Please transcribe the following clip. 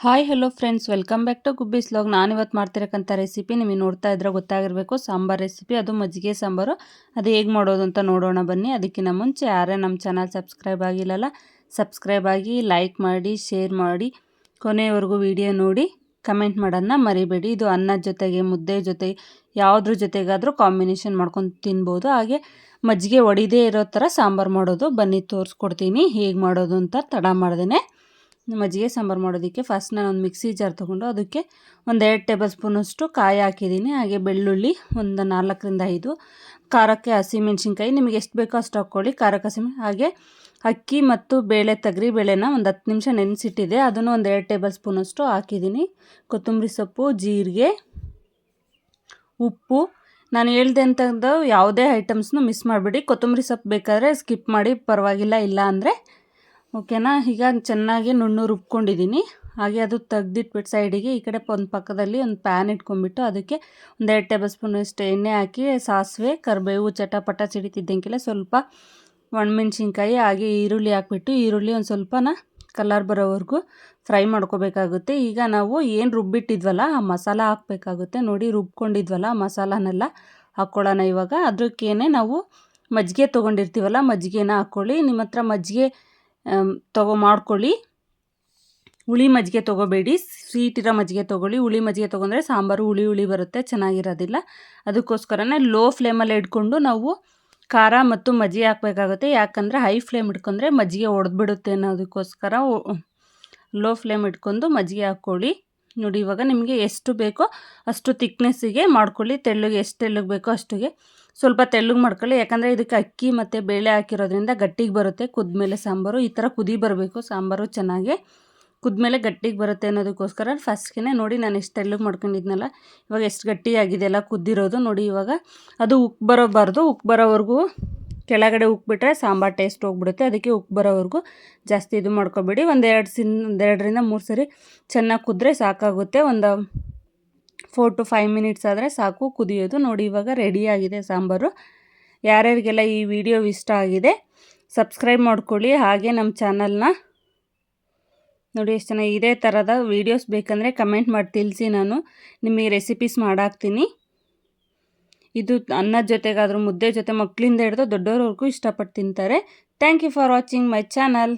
Hi hello friends, welcome back to Gubbi's vlog. ನಾನಿವತ್ತು ಮಾಡ್ತಿರಕ್ಕಂಥ recipe ನಿಮಗೆ ನೋಡ್ತಾ ಇದ್ರೆ ಗೊತ್ತಾಗಿರಬೇಕು, ಸಾಂಬಾರು ರೆಸಿಪಿ. ಅದು ಮಜ್ಜಿಗೆ ಸಾಂಬಾರು. ಅದು ಹೇಗೆ ಮಾಡೋದು ಅಂತ ನೋಡೋಣ ಬನ್ನಿ. ಅದಕ್ಕಿಂತ ಮುಂಚೆ ಯಾರೇ ನಮ್ಮ ಚಾನಲ್ ಸಬ್ಸ್ಕ್ರೈಬ್ ಆಗಿಲ್ಲಲ್ಲ, ಸಬ್ಸ್ಕ್ರೈಬ್ ಆಗಿ, ಲೈಕ್ ಮಾಡಿ, ಶೇರ್ ಮಾಡಿ, ಕೊನೆಯವರೆಗೂ ವಿಡಿಯೋ ನೋಡಿ ಕಮೆಂಟ್ ಮಾಡೋದನ್ನ ಮರಿಬೇಡಿ. ಇದು ಅನ್ನದ ಜೊತೆಗೆ, ಮುದ್ದೆ ಜೊತೆ, ಯಾವುದ್ರ ಜೊತೆಗಾದರೂ ಕಾಂಬಿನೇಷನ್ ಮಾಡ್ಕೊಂಡು ತಿನ್ಬೋದು. ಹಾಗೆ ಮಜ್ಜಿಗೆ ಒಡಿದೇ ಇರೋ ಥರ ಸಾಂಬಾರು ಮಾಡೋದು ಬನ್ನಿ ತೋರಿಸ್ಕೊಡ್ತೀನಿ ಹೇಗೆ ಮಾಡೋದು ಅಂತ. ತಡ ಮಾಡ್ದೇ ಮಜ್ಜಿಗೆ ಸಾಂಬಾರು ಮಾಡೋದಕ್ಕೆ ಫಸ್ಟ್ ನಾನು ಒಂದು ಮಿಕ್ಸಿ ಜಾರ್ ತೊಗೊಂಡು ಅದಕ್ಕೆ ಒಂದು 2 ಟೇಬಲ್ ಸ್ಪೂನಷ್ಟು ಕಾಯಿ ಹಾಕಿದ್ದೀನಿ. ಹಾಗೆ ಬೆಳ್ಳುಳ್ಳಿ ಒಂದು 4ರಿಂದ 5, ಖಾರಕ್ಕೆ ಹಸಿಮೆಣ್ಸಿನ್ಕಾಯಿ ನಿಮಗೆ ಎಷ್ಟು ಬೇಕೋ ಅಷ್ಟು ಹಾಕ್ಕೊಳ್ಳಿ, ಖಾರಕ್ಕೆ ಹಾಗೆ ಅಕ್ಕಿ ಮತ್ತು ಬೇಳೆ, ತೊಗರಿ ಬೇಳೆನ ಒಂದು 10 ನಿಮಿಷ ನೆನೆಸಿಟ್ಟಿದೆ, ಅದನ್ನು ಒಂದು 2 ಟೇಬಲ್ ಸ್ಪೂನಷ್ಟು ಹಾಕಿದ್ದೀನಿ. ಕೊತ್ತಂಬರಿ ಸೊಪ್ಪು, ಜೀರಿಗೆ, ಉಪ್ಪು. ನಾನು ಹೇಳ್ದೆ ಅಂತಂದು ಯಾವುದೇ ಐಟಮ್ಸ್ನು ಮಿಸ್ ಮಾಡಿಬಿಡಿ. ಕೊತ್ತಂಬರಿ ಸೊಪ್ಪು ಬೇಕಾದರೆ ಸ್ಕಿಪ್ ಮಾಡಿ ಪರವಾಗಿಲ್ಲ, ಇಲ್ಲ ಅಂದರೆ ಓಕೆನಾ. ಈಗ ಚೆನ್ನಾಗಿ ನುಣ್ಣು ರುಬ್ಕೊಂಡಿದ್ದೀನಿ. ಹಾಗೆ ಅದು ತೆಗ್ದಿಟ್ಬಿಟ್ಟು ಸೈಡಿಗೆ ಈ ಕಡೆ ಒಂದು ಪಕ್ಕದಲ್ಲಿ ಒಂದು ಪ್ಯಾನ್ ಇಟ್ಕೊಂಡ್ಬಿಟ್ಟು ಅದಕ್ಕೆ ಒಂದು 2 ಟೇಬಲ್ ಸ್ಪೂನಷ್ಟು ಎಣ್ಣೆ ಹಾಕಿ, ಸಾಸಿವೆ, ಕರಿಬೇವು ಚಟಪಟ ಸಿಡಿತಿದ್ದಂಗೆಲ್ಲ ಸ್ವಲ್ಪ ಒಣಮೆಣ್ಸಿನ್ಕಾಯಿ ಹಾಗೆ ಈರುಳ್ಳಿ ಹಾಕ್ಬಿಟ್ಟು, ಈರುಳ್ಳಿ ಒಂದು ಸ್ವಲ್ಪನ ಕಲರ್ ಬರೋವರೆಗೂ ಫ್ರೈ ಮಾಡ್ಕೋಬೇಕಾಗುತ್ತೆ. ಈಗ ನಾವು ಏನು ರುಬ್ಬಿಟ್ಟಿದ್ವಲ್ಲ ಆ ಮಸಾಲ ಹಾಕಬೇಕಾಗುತ್ತೆ. ನೋಡಿ, ರುಬ್ಕೊಂಡಿದ್ವಲ್ಲ ಆ ಮಸಾಲನೆಲ್ಲ ಹಾಕ್ಕೊಳ್ಳೋಣ ಇವಾಗ. ಅದಕ್ಕೇನೆ ನಾವು ಮಜ್ಜಿಗೆ ತೊಗೊಂಡಿರ್ತೀವಲ್ಲ, ಮಜ್ಜಿಗೆನ ಹಾಕ್ಕೊಳ್ಳಿ. ನಿಮ್ಮ ಹತ್ರ ಮಜ್ಜಿಗೆ ಮಾಡ್ಕೊಳ್ಳಿ. ಹುಳಿ ಮಜ್ಜಿಗೆ ತೊಗೋಬೇಡಿ, ಸ್ವೀಟ್ ಇರೋ ಮಜ್ಜಿಗೆ ತೊಗೊಳ್ಳಿ. ಹುಳಿ ಮಜ್ಜಿಗೆ ತೊಗೊಂಡ್ರೆ ಸಾಂಬಾರು ಹುಳಿ ಹುಳಿ ಬರುತ್ತೆ, ಚೆನ್ನಾಗಿರೋದಿಲ್ಲ. ಅದಕ್ಕೋಸ್ಕರನೇ ಲೋ ಫ್ಲೇಮಲ್ಲಿ ಇಟ್ಕೊಂಡು ನಾವು ಖಾರ ಮತ್ತು ಮಜ್ಜಿಗೆ ಹಾಕಬೇಕಾಗುತ್ತೆ. ಯಾಕಂದರೆ ಹೈ ಫ್ಲೇಮ್ ಇಟ್ಕೊಂಡ್ರೆ ಮಜ್ಜಿಗೆ ಒಡೆದ್ಬಿಡುತ್ತೆ ಅನ್ನೋದಕ್ಕೋಸ್ಕರ ಲೋ ಫ್ಲೇಮ್ ಇಟ್ಕೊಂಡು ಮಜ್ಜಿಗೆ ಹಾಕ್ಕೊಳ್ಳಿ. ನೋಡಿ, ಇವಾಗ ನಿಮಗೆ ಎಷ್ಟು ಬೇಕೋ ಅಷ್ಟು ತಿಕ್ನೆಸ್ಸಿಗೆ ಮಾಡ್ಕೊಳ್ಳಿ. ತೆಳ್ಳಗೆ ಎಷ್ಟು ತೆಳ್ಳಗೆ ಬೇಕೋ ಅಷ್ಟಿಗೆ ಸ್ವಲ್ಪ ತೆಳ್ಳಗೆ ಮಾಡ್ಕೊಳ್ಳಿ. ಯಾಕಂದರೆ ಇದಕ್ಕೆ ಅಕ್ಕಿ ಮತ್ತು ಬೇಳೆ ಹಾಕಿರೋದ್ರಿಂದ ಗಟ್ಟಿಗೆ ಬರುತ್ತೆ. ಕುದ್ಮೇಲೆ ಸಾಂಬಾರು ಈ ಥರ ಕುದಿ ಬರಬೇಕು. ಸಾಂಬಾರು ಚೆನ್ನಾಗಿ ಕುದ್ಮೇಲೆ ಗಟ್ಟಿಗೆ ಬರುತ್ತೆ ಅನ್ನೋದಕ್ಕೋಸ್ಕರ ಫಸ್ಟ್ಗೆ ನೋಡಿ ನಾನು ಎಷ್ಟು ತೆಳ್ಳಗೆ ಮಾಡ್ಕೊಂಡಿದ್ನಲ್ಲ, ಇವಾಗ ಎಷ್ಟು ಗಟ್ಟಿಯಾಗಿದೆ ಎಲ್ಲ ಕುದ್ದಿರೋದು. ನೋಡಿ, ಇವಾಗ ಅದು ಉಕ್ಕಿ ಬರೋಬಾರ್ದು. ಉಕ್ಕಿ ಬರೋವರೆಗೂ ಕೆಳಗಡೆ ಉಕ್ಬಿಟ್ರೆ ಸಾಂಬಾರು ಟೇಸ್ಟ್ ಹೋಗ್ಬಿಡುತ್ತೆ. ಅದಕ್ಕೆ ಉಕ್ಕಿ ಬರೋವರೆಗೂ ಜಾಸ್ತಿ ಇದು ಮಾಡ್ಕೊಬೇಡಿ. ಒಂದು 2ರಿಂದ 3 ಸರಿ ಚೆನ್ನಾಗಿ ಕುದ್ರೆ ಸಾಕಾಗುತ್ತೆ. ಒಂದು 4 to 5 ಮಿನಿಟ್ಸ್ ಆದರೆ ಸಾಕು ಕುದಿಯೋದು. ನೋಡಿ, ಇವಾಗ ರೆಡಿಯಾಗಿದೆ ಸಾಂಬಾರು. ಯಾರ್ಯಾರಿಗೆಲ್ಲ ಈ ವಿಡಿಯೋ ಇಷ್ಟ ಆಗಿದೆ ಸಬ್ಸ್ಕ್ರೈಬ್ ಮಾಡ್ಕೊಳ್ಳಿ. ಹಾಗೆ ನಮ್ಮ ಚಾನಲ್ನ ನೋಡಿ ಎಷ್ಟು ಚೆನ್ನಾಗಿ ಇದೇ ಥರದ ವೀಡಿಯೋಸ್ ಬೇಕಂದರೆ ಕಮೆಂಟ್ ಮಾಡಿ ತಿಳಿಸಿ, ನಾನು ನಿಮಗೆ ರೆಸಿಪೀಸ್ ಮಾಡಾಕ್ತೀನಿ. ಇದು ಅನ್ನದ ಜೊತೆಗಾದರೂ ಮುದ್ದೆ ಜೊತೆ ಮಕ್ಕಳಿಂದ ಹಿಡಿದು ದೊಡ್ಡವ್ರವರೆಗೂ ಇಷ್ಟಪಟ್ಟು ತಿಂತಾರೆ. Thank you for watching my channel.